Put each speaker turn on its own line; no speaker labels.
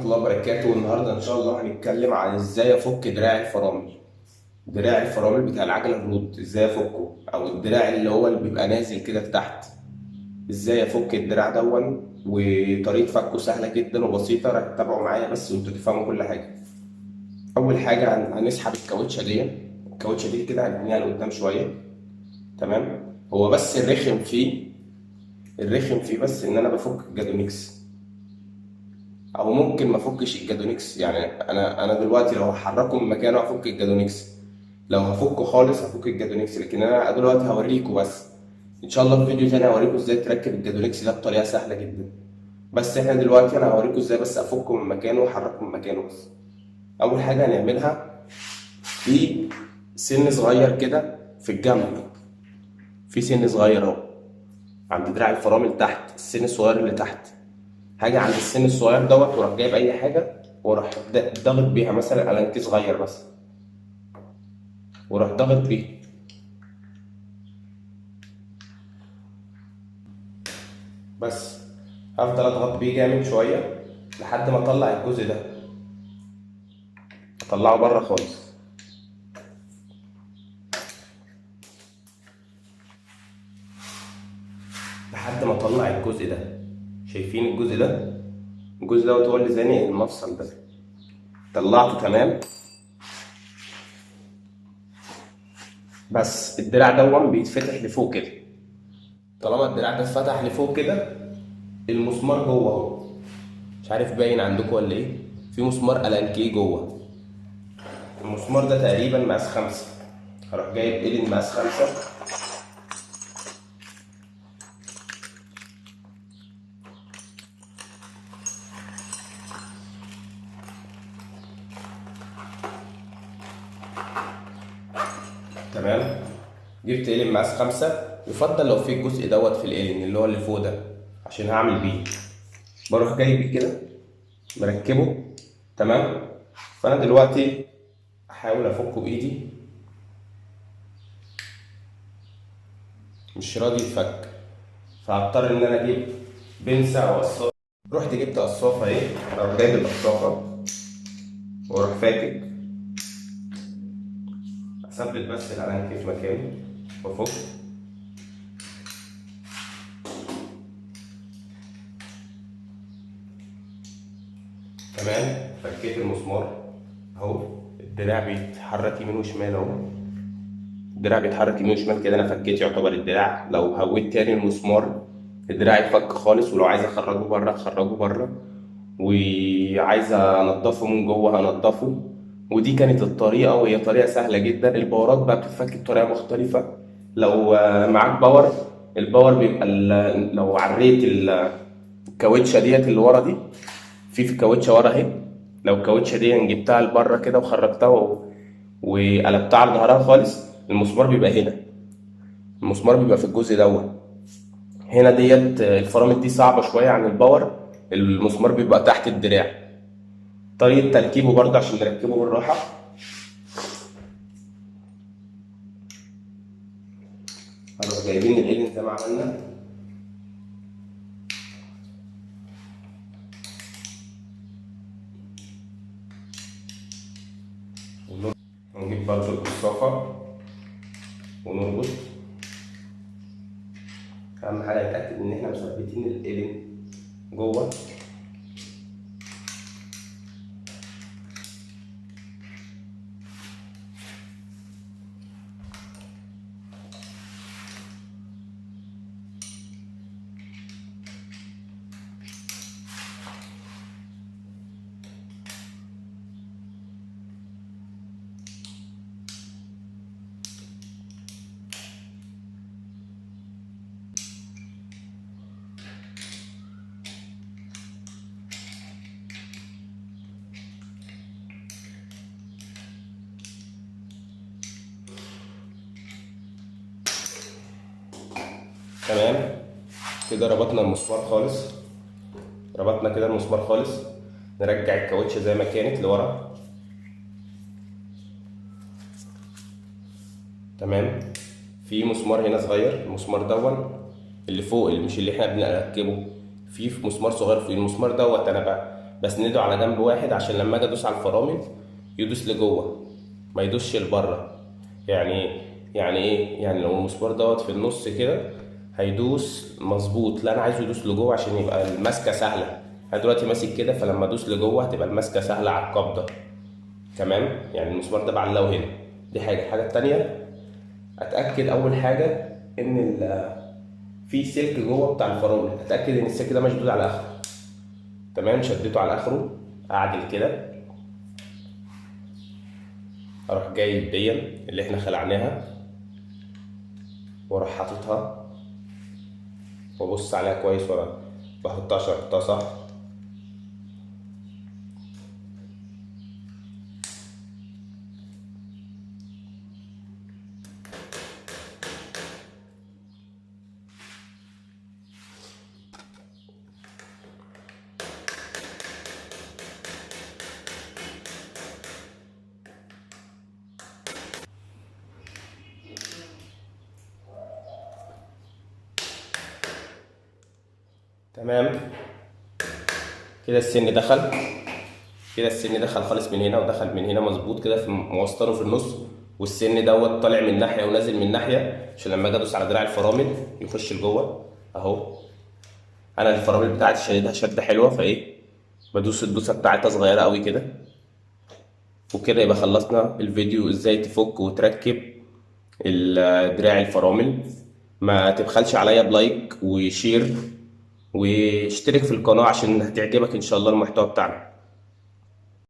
الله وبركاته. والنهارده ان شاء الله هنتكلم عن ازاي افك دراع الفرامل. دراع الفرامل بتاع العجله الرود ازاي افكه، او الدراع اللي هو اللي بيبقى نازل كده لتحت. ازاي افك الدراع دون، وطريقه فكه سهله جدا وبسيطه. راح تتابعوا معايا بس وانتوا تفهموا كل حاجه. اول حاجه هنسحب الكاوتشه دي. الكاوتشه دي كده هنبنيها لقدام شويه. تمام. هو بس الرخم فيه بس ان انا بفك الجادونيكس، او ممكن ما افكش الجادونيكس. يعني انا دلوقتي لو هحركه من مكانه هفك الجادونيكس، لو هفكه خالص هفك الجادونيكس. لكن انا دلوقتي هوريكم بس. ان شاء الله في فيديو تاني هوريكم ازاي تركب الجادونيكس ده بطريقه سهله جدا. بس احنا دلوقتي انا هوريكم ازاي بس افكه من مكانه واحركه من مكانه بس. اول حاجه هنعملها، في سن صغير كده في الجنب، في سن صغير اهو عند دراع الفرامل تحت، السن الصغير اللي تحت. حاجه عند السن الصغير دوت، وراح جايب اي حاجه وراح ضاغط بيها، مثلا قلنتي صغير بس، وراح ضاغط بيه. بس هفضل اضغط بيه جامد شويه لحد ما اطلع الجزء ده، اطلعه بره خالص. لحد ما اطلع الجزء ده. شايفين الجزء ده؟ الجزء دوت هو اللي زانق المفصل ده. طلعته تمام. بس الدراع دون بيتفتح لفوق كده. طالما الدراع ده اتفتح لفوق كده، المسمار جوه اهو. مش عارف باين عندكم ولا ايه، في مسمار الانكيه جوه. المسمار ده تقريبا مقاس 5. هروح جايب إلين مقاس 5. تمام. جبت إلين مقاس 5. يفضل لو في الجزء دوت في الإلين اللي هو اللي فوق ده، عشان هعمل بيه. بروح جايب كده مركبه. تمام. فأنا دلوقتي أحاول أفكه بإيدي، مش راضي يتفك. فهضطر إن أنا أجيب بنسة أو قصافة. رحت جبت قصافة أهي، أروح جايب القصافة وأروح فاكك. أثبت بس الألانكي في مكانه وأفك. تمام. فكيت المسمار اهو. الدراع بيتحرك يمين وشمال اهو. الدراع بيتحرك يمين وشمال كده. انا فكيت يعتبر الدراع. لو هويت تاني المسمار الدراع يتفك خالص. ولو عايز اخرجه بره اخرجه بره، وعايز انضفه من جوه هنضفه. ودي كانت الطريقه، وهي طريقه سهله جدا. الباورات بقى بتتفك بطريقه مختلفه. لو معاك باور، الباور بيبقى لو عريت الكاوتشه ديت اللي ورا دي، في كاوتشه ورا اهي. لو الكاوتشه دي جبتها لبره كده وخرجتها وقلبتها على ظهرها خالص، المسمار بيبقى هنا. المسمار بيبقى في الجزء دوت هنا. ديت الفرامل دي صعبه شويه عن الباور. المسمار بيبقى تحت الدراع. طريقه تركيبه برضه عشان نركبه بالراحه. هنروح جايبين الإيلين زي ما عملنا، ونجيب برضه القصافه ونربط. اهم حاجه نتاكد ان احنا مثبتين الإيلين جوه. تمام. كده ربطنا المسمار خالص. ربطنا كده المسمار خالص. نرجع الكاوتش زي ما كانت لورا. تمام. في مسمار هنا صغير، المسمار اللي فوق، اللي مش اللي احنا بنركبه. في مسمار صغير في المسمار دوت. انا بقى بسنده على جنب واحد عشان لما اجي ادوس على الفرامل يدوس لجوه ما يدوسش لبره. يعني ايه؟ يعني لو المسمار دوت في النص كده هيدوس مظبوط، لا انا عايزه يدوس لجوه عشان يبقى المسكه سهله. انا دلوقتي ماسك كده، فلما ادوس لجوه هتبقى المسكه سهله على القبضه. تمام؟ يعني المسمار ده بعلقه هنا. دي الحاجه التانيه، اتاكد اول حاجه ان في سلك جوه بتاع الفرامل، اتاكد ان السلك ده مشدود على اخره. تمام؟ شديته على اخره، اعدل كده، اروح جايب دي اللي احنا خلعناها واروح حاططها وابص عليها كويس ورا بحطها عشان احطها صح. تمام كده السن دخل، كده السن دخل خالص من هنا ودخل من هنا مظبوط كده، في موسطنه في النص، والسن دوت طالع من ناحيه ونازل من ناحيه عشان لما اجي ادوس على دراع الفرامل يخش لجوه اهو. انا الفرامل بتاعتي شديدها شده حلوه، فايه بدوس الدوسه بتاعتها صغيره قوي كده. وكده يبقى خلصنا الفيديو ازاي تفك وتركب دراع الفرامل. ما تبخلش عليا بلايك وشير واشترك في القناه عشان هتعجبك ان شاء الله المحتوى بتاعنا.